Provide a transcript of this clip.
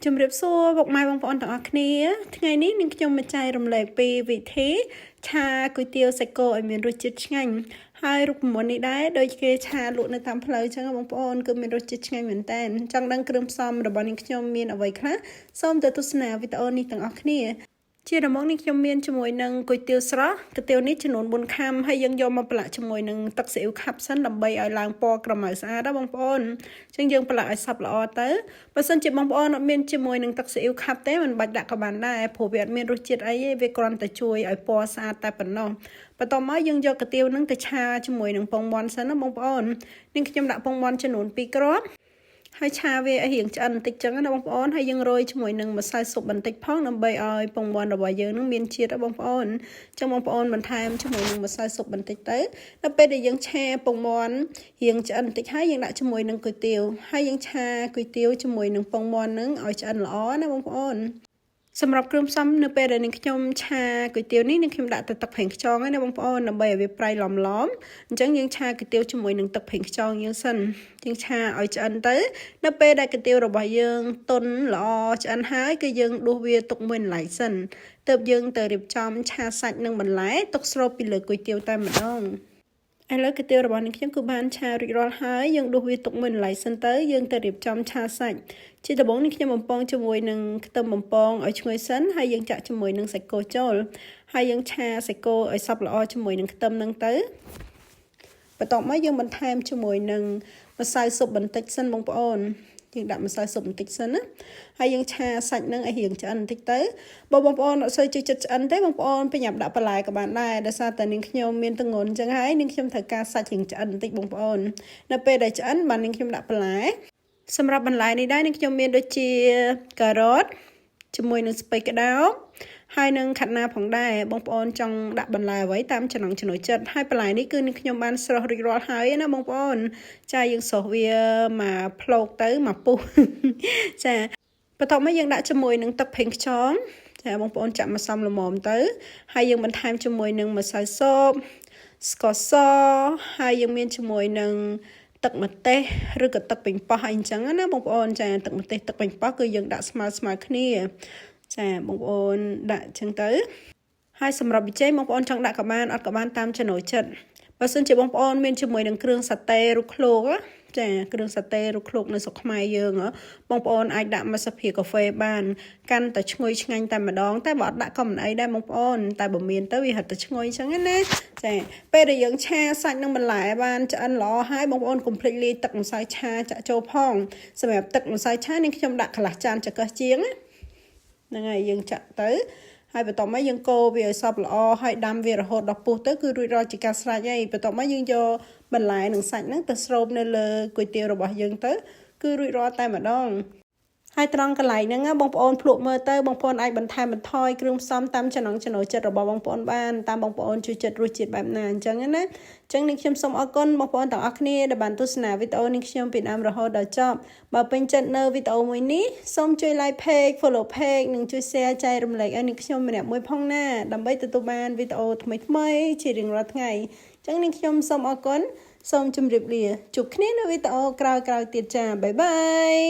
ជំរាបសួរពុកម៉ែបងប្អូនទាំងអស់គ្នាថ្ងៃនេះនឹងខ្ញុំមកចែករំលែកពីវិធីឆាគុយទាវសាច់គោឲ្យមានរសជាតិឆ្ងាញ់ហើយរូបមន្តនេះដែរដូចគេឆាលក់នៅតាមផ្លូវអញ្ចឹងបងប្អូនគឺមានរសជាតិឆ្ងាញ់មែនតើចង់ដឹងគ្រឿងផ្សំរបស់នេះខ្ញុំមានអ្វីខ្លះសូមទៅទស្សនាវីដេអូនេះទាំងអស់គ្នាជាដំបូងនេះខ្ញុំមានជាមួយនឹងគុយទាវស្រស់គុយទាវនេះចំនួន4ខាំហើយយើងយកមកប្រឡាក់ជាមួយនឹងទឹកស៊ីអ៊ីវខាប់សិនដើម្បីឲ្យឡើងពណ៌ក្រមៅស្អាតណាបងប្អូនអញ្ចឹងយើងប្រឡាក់ឲ្យសព្វល្អទៅបើសិនជាបងប្អូនអត់មានជាមួយនឹងទឹកស៊ីអ៊ីវខាប់ទេមិនបាច់ដាក់ក៏បានដែរព្រោះវាអត់មានរសជាតិអីទេវាគ្រាន់តែជួយឲ្យពណ៌ស្អាតតែប៉ុណ្ណោះបន្ទាប់មកយើងយកគុយទាវនឹងទៅឆាជាមួយនឹងពងមាន់សិនណាបងប្អូននេះខ្ញុំដាក់ពងមាន់ចំនួន2គ្រាប់ហើយឆាវាឲ្យរៀងឆ្អិនបន្តិចចឹងណាបងប្អូនហើយយើងរោយជាមួយនឹងម្សៅស៊ុបបន្តិចផងដើម្បីឲ្យពងមាន់របស់យើងនឹងមានជាតិណាបងប្អូនចឹងបងប្អូនបន្ថែមជាមួយនឹងម្សៅស៊ុបបន្តិចទៅដល់ពេលដែលយើងឆាពងមាន់រៀងឆ្អិនបន្តិចហើយយើងដាក់ជាមួយនឹងគុយទាវហើយយើងឆាគុយទាវជាមួយនឹងពងមាន់នឹងឲ្យឆ្អិនល្អណាបងប្អូនសម្រាប់គ្រឿងផ្សំនៅពេលដែលនាងខ្ញុំឆាគុយទាវនេះនាងខ្ញុំដាក់ទៅទឹកប្រេងខ្យងហើយណាបងប្អូនដើម្បីឲ្យវាប្រៃឡំអញ្ចឹងយើងឆាគុយទាវជាមួយនឹងទឹកប្រេងខ្យងយើងសិនយើងឆាឲ្យឆ្អិនទៅនៅពេលដែលគុយទាវរបស់យើងទន់ល្អឆ្អិនហើយគឺយើងដួសវាទុកមួយកន្លែងសិនទើបយើងទៅរៀបចំឆាសាច់និងបន្លែទុកស្រូបពីលើគុយទាវតែម្ដងឥឡូវគុយទាវរបស់នាងខ្ញុំគឺបានឆារួចរាល់ហើយយើងដួសវាទុកមួយកន្លែងសិនទៅយើងទៅរៀបចំឆាសាច់ជាដំបូងនេះខ្ញុំបំពងជាមួយនឹងខ្ទឹមបំពងឲ្យឈ្ងុយសិនហើយយើងចាក់ជាមួយនឹងសាច់គោចូលហើយយើងឆាសាច់គោឲ្យសព្វល្អជាមួយនឹងខ្ទឹមហ្នឹងទៅបន្ទាប់មកយើងបន្ថែមជាមួយនឹងម្សៅស៊ុបបន្តិចសិនបងប្អូនយើងដាក់ម្សៅស៊ុបបន្តិចសិនណាហើយយើងឆាសាច់ហ្នឹងឲ្យរៀងឆ្អិនបន្តិចទៅបើបងប្អូនអត់សូវចូលចិត្តឆ្អិនទេបងប្អូនប្រញាប់ដាក់បន្លែក៏បានដែរដោយសារតែនាងខ្ញុំមានទម្ងន់អញ្ចឹងហើយនាងខ្ញុំត្រូវការសាច់រៀងឆ្អិនបន្តិចបងប្អូននៅពេលដែលឆ្អិនបាននាងខ្ញុំដាក់បន្លែសម្រាប់បន្លែនេះដែរនាងខ្ញុំមានដូចជាការ៉ុតជាមួយនឹងស្ពៃក្តោបហើយនឹងខាត់ណាផងដែរបងប្អូនចង់ដាក់បន្លែអ្វីតាមចំណង់ចំណូលចិត្តហើយបន្លែនេះគឺនាងខ្ញុំបានស្រុះរួចរាល់ហើយណាបងប្អូនចាយើងស្រុះវាមកភ្លោកទៅមកពុះចាបន្ទាប់មកយើងដាក់ជាមួយនឹងទឹកប្រេងខ្យងចាបងប្អូនចាក់ម្សៅល្មមទៅហើយយើងបន្ថែមជាមួយនឹងម្សៅស៊ុបស្ករសហើយយើងមានជាមួយនឹងទឹកម្ទេសឬក៏ទឹកប៉េងប៉ោះអីចឹងណាបងប្អូនចាទឹកម្ទេសទឹកប៉េងប៉ោះគឺយើងដាក់ស្មើគ្នាចាបងប្អូនដាក់ចឹងទៅហើយសម្រាប់ប៊ីចេងបងប្អូនចង់ដាក់ក៏បានអត់ក៏បានតាមចំណូលចិត្តបើសិនជាបងប្អូនមានជាមួយនឹងគ្រឿងសាតេរូបឃ្លោកចាគ្រឿងសាតេរូបឃ្លោកនៅស្រុកខ្មែរយើងបងប្អូនអាចដាក់មកសាភីកាហ្វេបានកាន់តែឈ្ងុយឆ្ងាញ់តែម្ដងតែបើអត់ដាក់ក៏មិនអីដែរបងប្អូនតែបើមានទៅវាហិតតែឈ្ងុយចឹងណាចាពេលដែលយើងឆាសាច់នឹងបន្លែបានឆ្អិនល្អហើយបងប្អូនកុំភ្លេចលាយទឹកម្សៅឆាចាក់ចូលផងសម្រាប់ទឹកម្សៅឆានេះខ្ញុំដាក់កន្លះចានចង្កឹះជាងហ្នឹងហើយយើងចាក់ទៅហើយបន្ទាប់មកយើងកូរវាឲ្យសព្វល្អហើយដាំវារហូតដល់ពុះទៅគឺរួចរាល់ជាការស្រេចហើយបន្ទាប់មកយើងយកបន្លែនិងសាច់ហ្នឹងទៅស្រូបនៅលើគុយទាវរបស់យើងទៅគឺរួចរាល់តែម្ដងហើយត្រង់កន្លែងហ្នឹងបងប្អូនភ្លក់មើលទៅបងប្អូនអាចបន្ថែមបន្ថយគ្រឿងផ្សំតាមចំណង់ចំណូលចិត្តរបស់បងប្អូនបានតាមបងប្អូនជួយចិត្តរសជាតិបែបណាអញ្ចឹងណាអញ្ចឹងនេះខ្ញុំសូមអរគុណបងប្អូនទាំងអស់គ្នាដែលបានទស្សនាវីដេអូនេះខ្ញុំពីដើមរហូតដល់ចប់បើពេញចិត្តនៅវីដេអូមួយនេះសូមជួយ like page follow page និងជួយ share ចែករំលែកឲ្យនេះខ្ញុំម្នាក់មួយផងណាដើម្បីទទួលបានវីដេអូថ្មីៗជារៀងរាល់ថ្ងៃអញ្ចឹងនេះខ្ញុំសូមអរគុណសូមជម្រាបលាជួបគ្នានៅវីដេអូក្រោយៗទៀតចាបាយបាយ